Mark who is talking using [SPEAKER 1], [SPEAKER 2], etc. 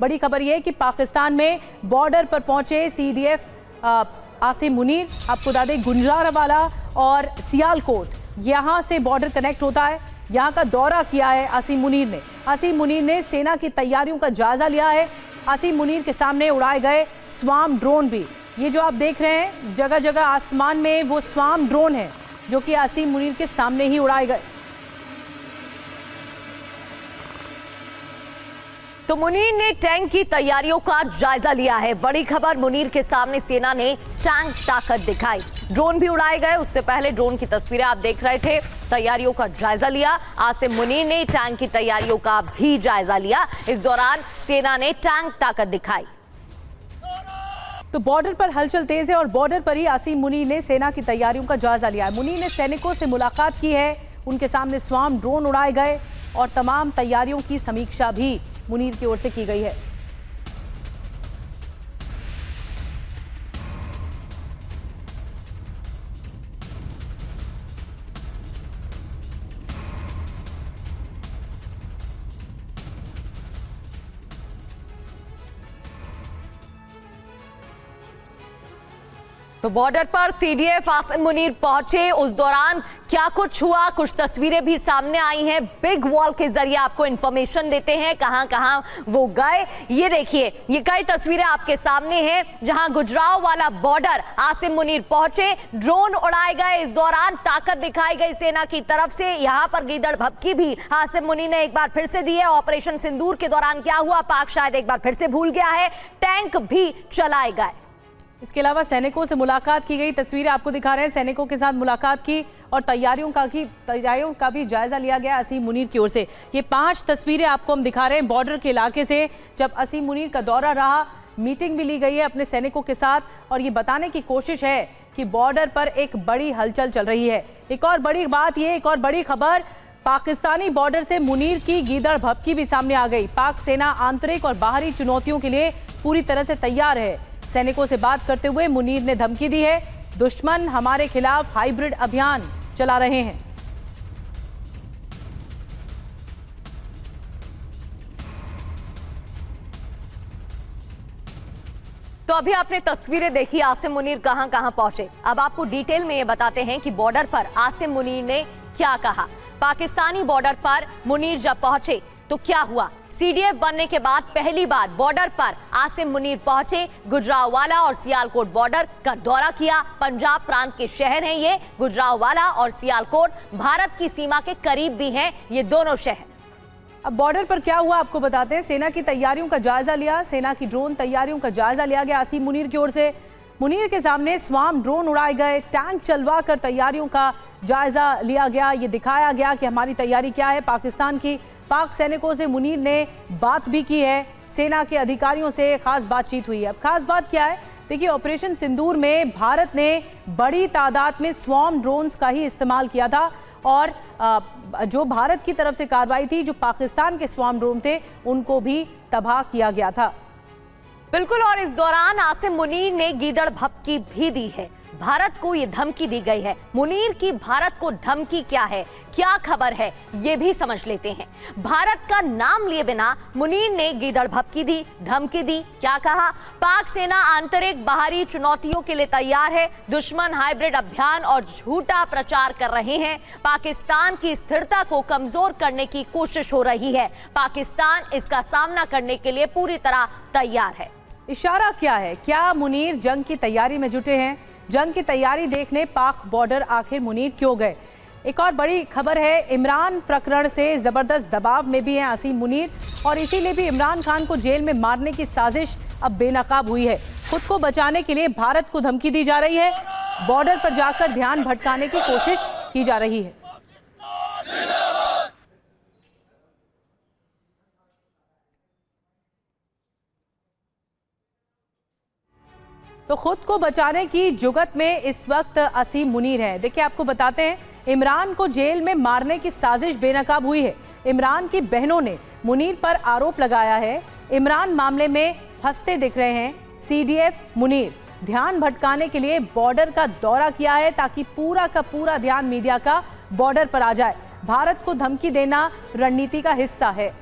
[SPEAKER 1] बड़ी खबर यह है कि पाकिस्तान में बॉर्डर पर पहुंचे सीडीएफ आसिम मुनीर, आपको बता दें गुजरांवाला और सियालकोट यहां से बॉर्डर कनेक्ट होता है, यहां का दौरा किया है आसिम मुनीर ने सेना की तैयारियों का जायजा लिया है। आसिम मुनीर के सामने उड़ाए गए स्वाम ड्रोन भी, ये जो आप देख रहे हैं जगह जगह आसमान में वो स्वाम ड्रोन है जो कि आसिम मुनीर के सामने ही उड़ाए गए।
[SPEAKER 2] तो मुनीर ने टैंक की तैयारियों का जायजा लिया है। बड़ी खबर, मुनीर के सामने सेना ने टैंक ताकत दिखाई, ड्रोन भी उड़ाए गए। उससे पहले ड्रोन की तस्वीरें आप देख रहे थे, तैयारियों का जायजा लिया। आसिम मुनीर ने टैंक की तैयारियों का भी जायजा लिया। इस दौरान सेना ने टैंक ताकत दिखाई।
[SPEAKER 1] तो बॉर्डर पर हलचल तेज है और बॉर्डर पर ही आसिम मुनीर ने सेना की तैयारियों का जायजा लिया है। मुनीर ने सैनिकों से मुलाकात की है, उनके सामने स्वाम ड्रोन उड़ाए गए और तमाम तैयारियों की समीक्षा भी मुनीर की ओर से की गई है।
[SPEAKER 2] तो बॉर्डर पर सीडीएफ आसिम मुनीर पहुंचे, उस दौरान क्या कुछ हुआ, कुछ तस्वीरें भी सामने आई हैं। बिग वॉल के जरिए आपको इंफॉर्मेशन देते हैं कहां कहां वो गए। ये देखिए, ये कई तस्वीरें आपके सामने हैं जहां गुजरांवाला बॉर्डर आसिम मुनीर पहुंचे, ड्रोन उड़ाए गए। इस दौरान ताकत दिखाई गई सेना की तरफ से। यहां पर गीदड़ भभकी भी आसिम मुनीर ने एक बार फिर से दी है। ऑपरेशन सिंदूर के दौरान क्या हुआ, पाक शायद एक बार फिर से भूल गया है। टैंक भी चलाए गए।
[SPEAKER 1] इसके अलावा सैनिकों से मुलाकात की गई, तस्वीरें आपको दिखा रहे हैं। सैनिकों के साथ मुलाकात की और तैयारियों का भी जायजा लिया गया आसिम मुनीर की ओर से। ये 5 तस्वीरें आपको हम दिखा रहे हैं बॉर्डर के इलाके से, जब आसिम मुनीर का दौरा रहा, मीटिंग भी ली गई है अपने सैनिकों के साथ और ये बताने की कोशिश है कि बॉर्डर पर एक बड़ी हलचल चल रही है। एक और बड़ी बात, ये एक और बड़ी खबर, पाकिस्तानी बॉर्डर से मुनीर की गीदड़ भभकी भी सामने आ गई। पाक सेना आंतरिक और बाहरी चुनौतियों के लिए पूरी तरह से तैयार है। सैनिकों से बात करते हुए मुनीर ने धमकी दी है, दुश्मन हमारे खिलाफ हाइब्रिड अभियान चला रहे हैं।
[SPEAKER 2] तो अभी आपने तस्वीरें देखी आसिम मुनीर कहां कहां पहुंचे। अब आपको डिटेल में ये बताते हैं कि बॉर्डर पर आसिम मुनीर ने क्या कहा। पाकिस्तानी बॉर्डर पर मुनीर जब पहुंचे तो क्या हुआ। सीडीएफ बनने के बाद पहली बार बॉर्डर पर आसिम मुनीर पहुंचे, गुजरांवाला और सियालकोट बॉर्डर का दौरा किया। पंजाब प्रांत के शहर हैं ये गुजरांवाला और सियालकोट, भारत की सीमा के करीब भी हैं ये दोनों शहर।
[SPEAKER 1] अब बॉर्डर पर क्या हुआ आपको बताते हैं। सेना की तैयारियों का जायजा लिया, सेना की ड्रोन तैयारियों का जायजा लिया गया आसिम मुनीर की ओर से। मुनीर के सामने स्वाम ड्रोन उड़ाए गए, टैंक चलवा कर तैयारियों का जायजा लिया गया। ये दिखाया गया कि हमारी तैयारी क्या है। पाकिस्तान की पाक सैनिकों से मुनीर ने बात भी की है, सेना के अधिकारियों से खास बातचीत हुई है। अब खास बात क्या है, देखिए ऑपरेशन सिंदूर में भारत ने बड़ी तादाद में स्वाम ड्रोन्स का ही इस्तेमाल किया था और जो भारत की तरफ से कार्रवाई थी, जो पाकिस्तान के स्वाम ड्रोन थे उनको भी तबाह किया गया था।
[SPEAKER 2] बिल्कुल, और इस दौरान आसिम मुनीर ने गीदड़ भभकी भी दी है। भारत को ये धमकी दी गई है। मुनीर की भारत को धमकी क्या है, क्या खबर है, ये भी समझ लेते हैं। भारत का नाम लिए बिना मुनीर ने गीदड़ भभकी दी, धमकी दी। क्या कहा, पाक सेना आंतरिक बाहरी चुनौतियों के लिए तैयार है, दुश्मन हाइब्रिड अभियान और झूठा प्रचार कर रहे हैं, पाकिस्तान की स्थिरता को कमजोर करने की कोशिश हो रही है, पाकिस्तान इसका सामना करने के लिए पूरी तरह तैयार है।
[SPEAKER 1] इशारा क्या है, क्या मुनीर जंग की तैयारी में जुटे हैं। जंग की तैयारी देखने पाक बॉर्डर आखिर मुनीर क्यों गए। एक और बड़ी खबर है, इमरान प्रकरण से जबरदस्त दबाव में भी हैं आसिम मुनीर और इसीलिए भी इमरान खान को जेल में मारने की साजिश अब बेनकाब हुई है। खुद को बचाने के लिए भारत को धमकी दी जा रही है, बॉर्डर पर जाकर ध्यान भटकाने की कोशिश की जा रही है। तो खुद को बचाने की जुगत में इस वक्त आसिम मुनीर है। देखिए आपको बताते हैं, इमरान को जेल में मारने की साजिश बेनकाब हुई है। इमरान की बहनों ने मुनीर पर आरोप लगाया है, इमरान मामले में फंसते दिख रहे हैं सीडीएफ मुनीर। ध्यान भटकाने के लिए बॉर्डर का दौरा किया है ताकि पूरा का पूरा ध्यान मीडिया का बॉर्डर पर आ जाए। भारत को धमकी देना रणनीति का हिस्सा है।